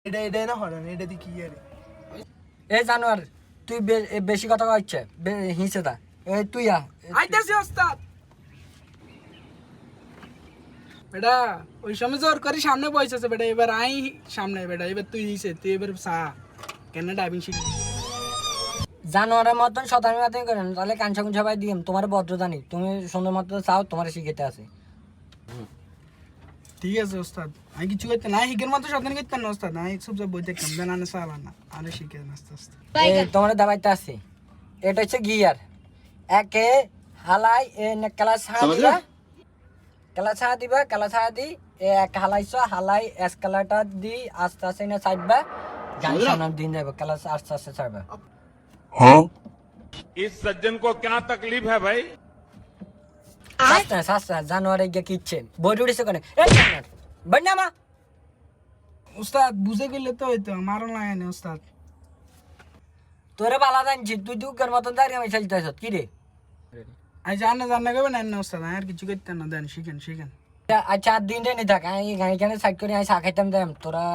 এটা না হরান এটা দি কি আরে এই জানোয়ার তুই বেশি কথা কইছে হিসে দা এই তুই আইতাছি ওস্তাদ বেটা ওই সময় জোর করে সামনে বসেছে বেটা এবার আই সামনে বেটা এবার তুই হিসে তুই এবার সা কেন ড্রাইভিং শিখবি জানোয়ারের মতন শতানি মাতানি করেন তাহলে কাঞ্চা কুঞ্চা ভাই দিম তোমার ভদ্র জানি তুমি সুন্দর মতো চাও তোমার শিখেতে আছে ঠিক আছে ওস্তাদ আমি কিছু করতে না হিগের মতো সাবধান করতে না ওস্তাদ আমি সব সব বই দেখতাম জানা সালা না আরে শিখে আস্তে আস্তে তোমার দাবাইতে আছে এটা হচ্ছে গিয়ার একে হালাই কালা ছাড়া দিবা কালা ছাড়া দি এক হালাইছ হালাই এসকালাটা দি আস্তে আস্তে না ছাড়বা গাড়ি সামনে দিন যাবে কালা আস্তে আস্তে ছাড়বা इस सज्जन को क्या तकलीफ है भाई শাস্তা জানোয়ারে গিয়ে কিচ্ছে বই উঠেছে কেন বন্যামা ওস্তাদ বুঝে গেলে তো হইতো মারো লাগে না ওস্তাদ তোরে বালা জানছি তুই দুঃখের মতন দাঁড়িয়ে আমি চলতেছ কি রে আই জানা করবে না ওস্তাদ আর কিছু করতে না দেন শিখেন আচ্ছা 4 দিন রে নি থাক আমি এখানে সাইড করে আমি চা খাইতাম তোরা